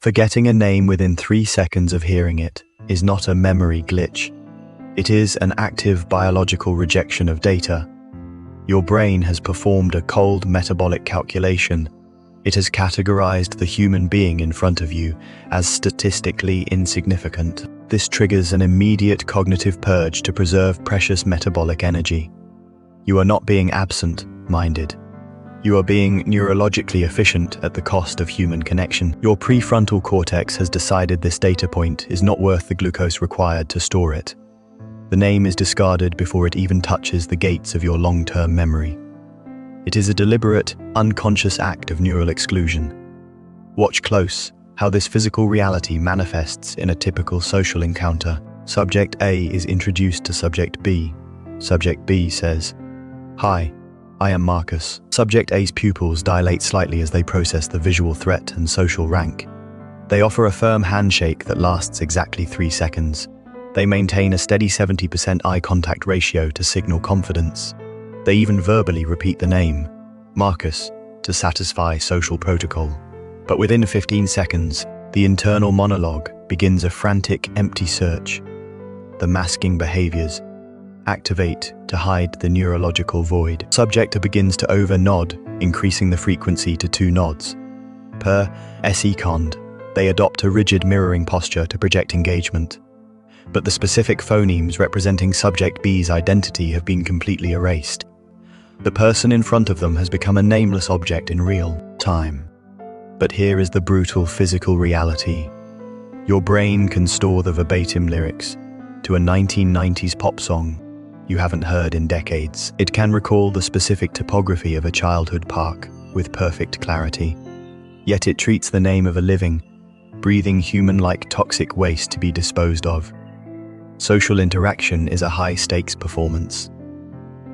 Forgetting a name within 3 seconds of hearing it is not a memory glitch. It is an active biological rejection of data. Your brain has performed a cold metabolic calculation. It has categorized the human being in front of you as statistically insignificant. This triggers an immediate cognitive purge to preserve precious metabolic energy. You are not being absent-minded. You are being neurologically efficient at the cost of human connection. Your prefrontal cortex has decided this data point is not worth the glucose required to store it. The name is discarded before it even touches the gates of your long-term memory. It is a deliberate, unconscious act of neural exclusion. Watch close how this physical reality manifests in a typical social encounter. Subject A is introduced to Subject B. Subject B says, "Hi, I am Marcus." Subject A's pupils dilate slightly as they process the visual threat and social rank. They offer a firm handshake that lasts exactly 3 seconds. They maintain a steady 70% eye contact ratio to signal confidence. They even verbally repeat the name, Marcus, to satisfy social protocol. But within 15 seconds, the internal monologue begins a frantic, empty search. The masking behaviors activate to hide the neurological void. Subject begins to over-nod, increasing the frequency to 2 nods. Per SECOND, they adopt a rigid mirroring posture to project engagement. But the specific phonemes representing Subject B's identity have been completely erased. The person in front of them has become a nameless object in real time. But here is the brutal physical reality. Your brain can store the verbatim lyrics to a 1990s pop song you haven't heard in decades. It can recall the specific topography of a childhood park with perfect clarity. Yet it treats the name of a living, breathing human-like toxic waste to be disposed of. Social interaction is a high-stakes performance.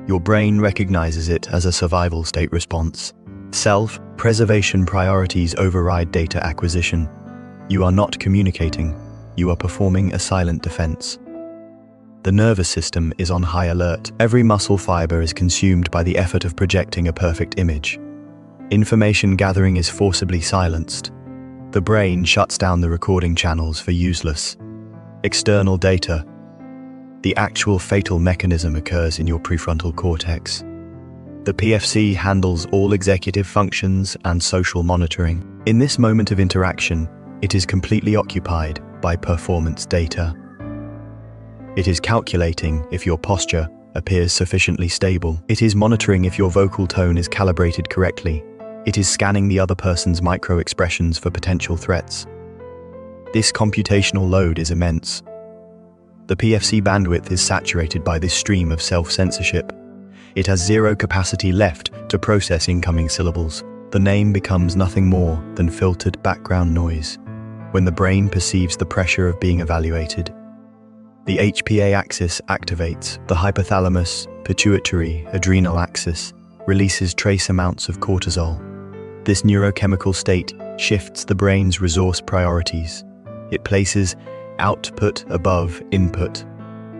Your brain recognizes it as a survival state response. Self-preservation priorities override data acquisition. You are not communicating, you are performing a silent defense. The nervous system is on high alert. Every muscle fiber is consumed by the effort of projecting a perfect image. Information gathering is forcibly silenced. The brain shuts down the recording channels for useless external data. The actual fatal mechanism occurs in your prefrontal cortex. The PFC handles all executive functions and social monitoring. In this moment of interaction, it is completely occupied by performance data. It is calculating if your posture appears sufficiently stable. It is monitoring if your vocal tone is calibrated correctly. It is scanning the other person's micro-expressions for potential threats. This computational load is immense. The PFC bandwidth is saturated by this stream of self-censorship. It has zero capacity left to process incoming syllables. The name becomes nothing more than filtered background noise when the brain perceives the pressure of being evaluated. The HPA axis activates. The hypothalamus, pituitary, adrenal axis releases trace amounts of cortisol. This neurochemical state shifts the brain's resource priorities. It places output above input.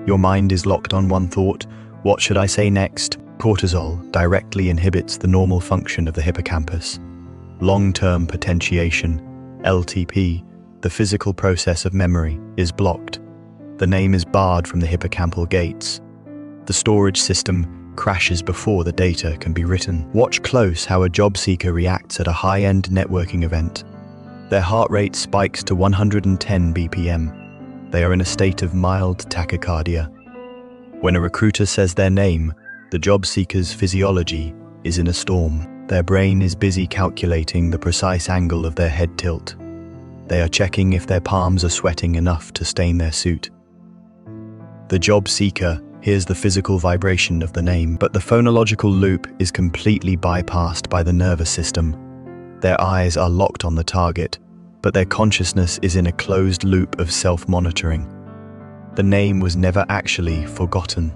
Your mind is locked on one thought: what should I say next? Cortisol directly inhibits the normal function of the hippocampus. Long-term potentiation, LTP, the physical process of memory, is blocked. The name is barred from the hippocampal gates. The storage system crashes before the data can be written. Watch close how a job seeker reacts at a high-end networking event. Their heart rate spikes to 110 BPM. They are in a state of mild tachycardia. When a recruiter says their name, the job seeker's physiology is in a storm. Their brain is busy calculating the precise angle of their head tilt. They are checking if their palms are sweating enough to stain their suit. The job seeker hears the physical vibration of the name, but the phonological loop is completely bypassed by the nervous system. Their eyes are locked on the target, but their consciousness is in a closed loop of self-monitoring. The name was never actually forgotten.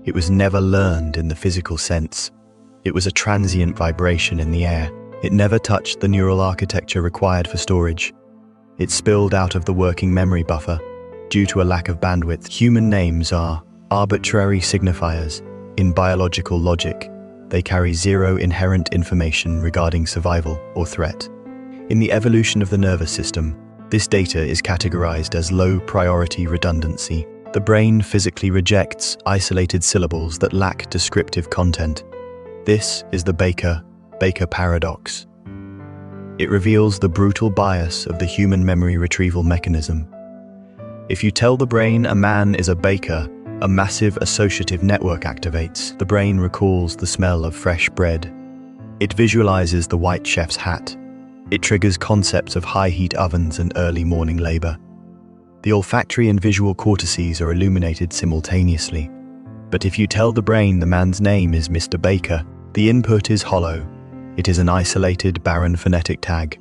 It was never learned in the physical sense. It was a transient vibration in the air. It never touched the neural architecture required for storage. It spilled out of the working memory buffer due to a lack of bandwidth. Human names are arbitrary signifiers in biological logic. They carry zero inherent information regarding survival or threat. In the evolution of the nervous system, this data is categorized as low-priority redundancy. The brain physically rejects isolated syllables that lack descriptive content. This is the Baker paradox. It reveals the brutal bias of the human memory retrieval mechanism. If you tell the brain a man is a baker, a massive associative network activates. The brain recalls the smell of fresh bread. It visualizes the white chef's hat. It triggers concepts of high-heat ovens and early morning labor. The olfactory and visual cortices are illuminated simultaneously. But if you tell the brain the man's name is Mr. Baker, the input is hollow. It is an isolated, barren phonetic tag.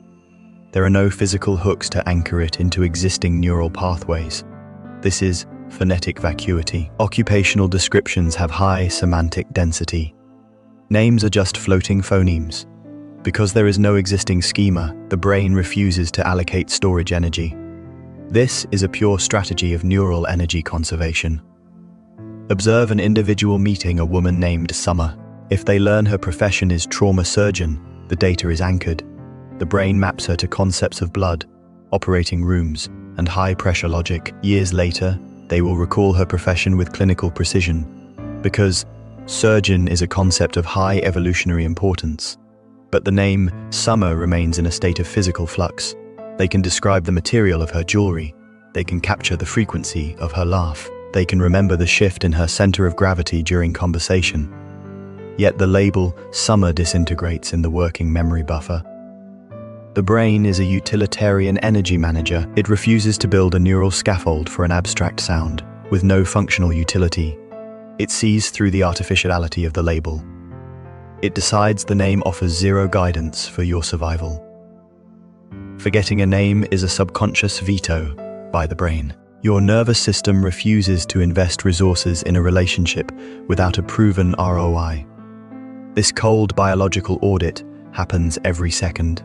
There are no physical hooks to anchor it into existing neural pathways. This is phonetic vacuity. Occupational descriptions have high semantic density. Names are just floating phonemes. Because there is no existing schema, the brain refuses to allocate storage energy. This is a pure strategy of neural energy conservation. Observe an individual meeting a woman named Summer. If they learn her profession is trauma surgeon, the data is anchored. The brain maps her to concepts of blood, operating rooms, and high-pressure logic. Years later, they will recall her profession with clinical precision, because surgeon is a concept of high evolutionary importance. But the name Summer remains in a state of physical flux. They can describe the material of her jewelry. They can capture the frequency of her laugh. They can remember the shift in her center of gravity during conversation. Yet the label Summer disintegrates in the working memory buffer. The brain is a utilitarian energy manager. It refuses to build a neural scaffold for an abstract sound with no functional utility. It sees through the artificiality of the label. It decides the name offers zero guidance for your survival. Forgetting a name is a subconscious veto by the brain. Your nervous system refuses to invest resources in a relationship without a proven ROI. This cold biological audit happens every second.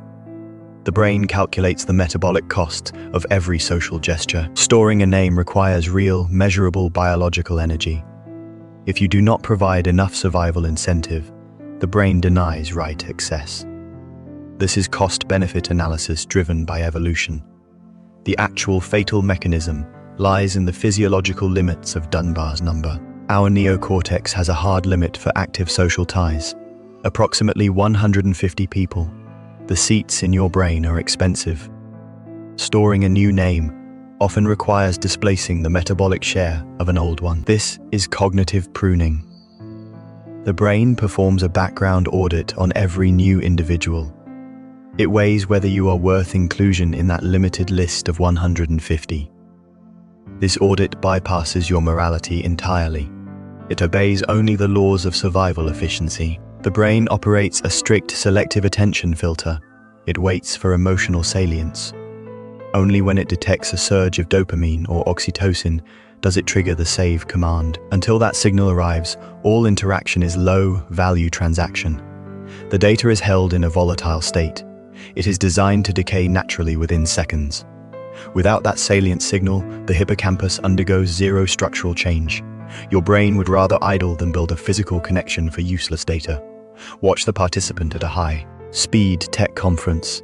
The brain calculates the metabolic cost of every social gesture. Storing a name requires real, measurable biological energy. If you do not provide enough survival incentive, the brain denies right access. This is cost-benefit analysis driven by evolution. The actual fatal mechanism lies in the physiological limits of Dunbar's number. Our neocortex has a hard limit for active social ties. Approximately 150 people. The seats in your brain are expensive. Storing a new name often requires displacing the metabolic share of an old one. This is cognitive pruning. The brain performs a background audit on every new individual. It weighs whether you are worth inclusion in that limited list of 150. This audit bypasses your morality entirely. It obeys only the laws of survival efficiency. The brain operates a strict selective attention filter. It waits for emotional salience. Only when it detects a surge of dopamine or oxytocin does it trigger the save command. Until that signal arrives, all interaction is low-value transaction. The data is held in a volatile state. It is designed to decay naturally within seconds. Without that salient signal, the hippocampus undergoes zero structural change. Your brain would rather idle than build a physical connection for useless data. Watch the participant at a high-speed tech conference.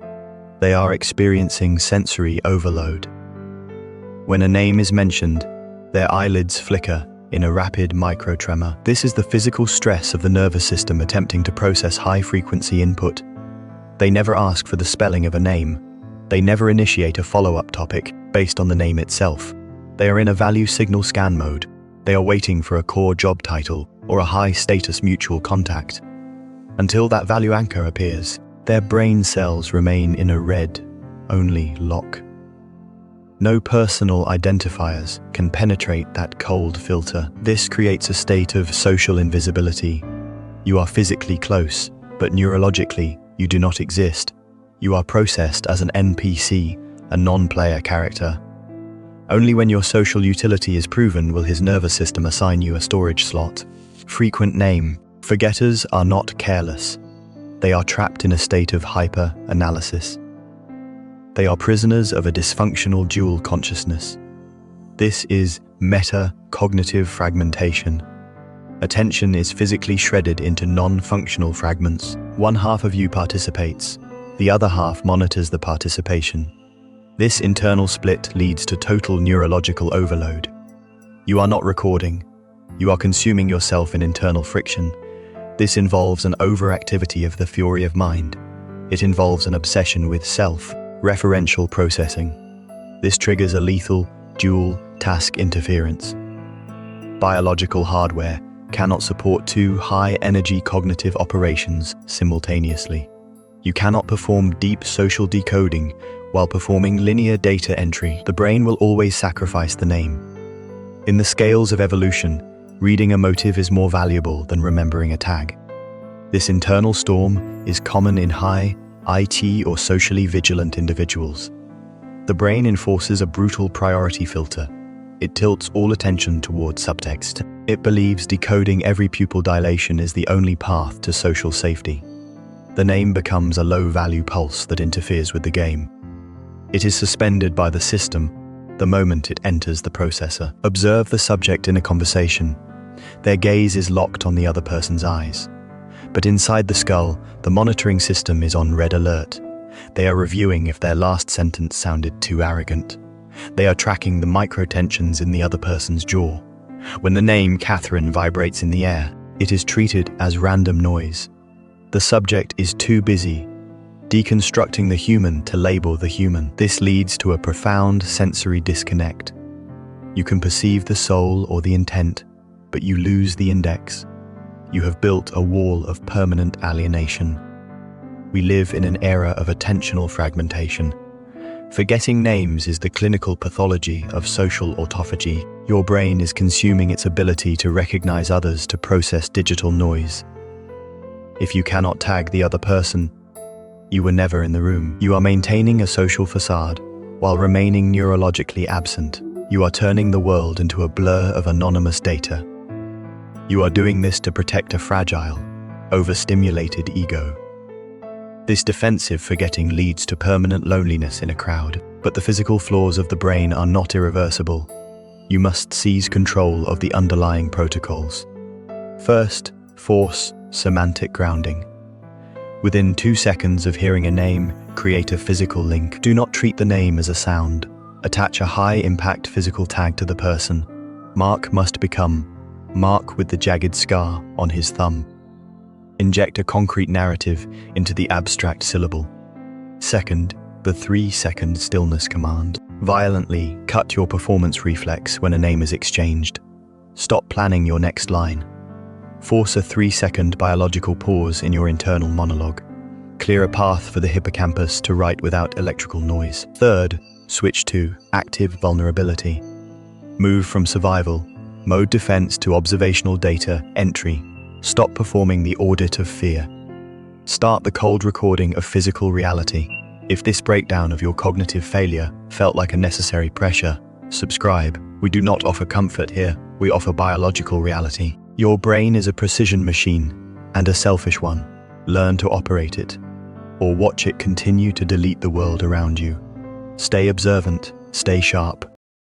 They are experiencing sensory overload. When a name is mentioned, their eyelids flicker in a rapid microtremor. This is the physical stress of the nervous system attempting to process high-frequency input. They never ask for the spelling of a name. They never initiate a follow-up topic based on the name itself. They are in a value signal scan mode. They are waiting for a core job title or a high-status mutual contact. Until that value anchor appears, their brain cells remain in a read-only lock. No personal identifiers can penetrate that cold filter. This creates a state of social invisibility. You are physically close, but neurologically, you do not exist. You are processed as an NPC, a non-player character. Only when your social utility is proven will his nervous system assign you a storage slot. Frequent name. Forgetters are not careless. They are trapped in a state of hyper-analysis. They are prisoners of a dysfunctional dual consciousness. This is meta-cognitive fragmentation. Attention is physically shredded into non-functional fragments. One half of you participates, The other half monitors the participation. This internal split leads to total neurological overload. You are not recording. You are consuming yourself in internal friction. This involves an overactivity of the fury of mind. It involves an obsession with self-referential processing. This triggers a lethal, dual task interference. Biological hardware cannot support two high-energy cognitive operations simultaneously. You cannot perform deep social decoding while performing linear data entry. The brain will always sacrifice the name. In the scales of evolution, reading a motive is more valuable than remembering a tag. This internal storm is common in high IT or socially vigilant individuals. The brain enforces a brutal priority filter. It tilts all attention towards subtext. It believes decoding every pupil dilation is the only path to social safety. The name becomes a low-value pulse that interferes with the game. It is suspended by the system the moment it enters the processor. Observe the subject in a conversation. Their gaze is locked on the other person's eyes. But inside the skull, the monitoring system is on red alert. They are reviewing if their last sentence sounded too arrogant. They are tracking the micro-tensions in the other person's jaw. When the name Catherine vibrates in the air, it is treated as random noise. The subject is too busy deconstructing the human to label the human. This leads to a profound sensory disconnect. You can perceive the soul or the intent, but you lose the index. You have built a wall of permanent alienation. We live in an era of attentional fragmentation. Forgetting names is the clinical pathology of social autophagy. Your brain is consuming its ability to recognize others to process digital noise. If you cannot tag the other person, you were never in the room. You are maintaining a social facade while remaining neurologically absent. You are turning the world into a blur of anonymous data. You are doing this to protect a fragile, overstimulated ego. This defensive forgetting leads to permanent loneliness in a crowd, but the physical flaws of the brain are not irreversible. You must seize control of the underlying protocols. First, force semantic grounding. Within 2 seconds of hearing a name, create a physical link. Do not treat the name as a sound. Attach a high-impact physical tag to the person. Mark must become Mark with the jagged scar on his thumb. Inject a concrete narrative into the abstract syllable. Second, the 3-second stillness command. Violently cut your performance reflex when a name is exchanged. Stop planning your next line. Force a 3-second biological pause in your internal monologue. Clear a path for the hippocampus to write without electrical noise. Third, switch to active vulnerability. Move from survival mode defense to observational data entry. Stop performing the audit of fear. Start the cold recording of physical reality. If this breakdown of your cognitive failure felt like a necessary pressure, subscribe. We do not offer comfort here, we offer biological reality. Your brain is a precision machine, and a selfish one. Learn to operate it, or watch it continue to delete the world around you. Stay observant, stay sharp,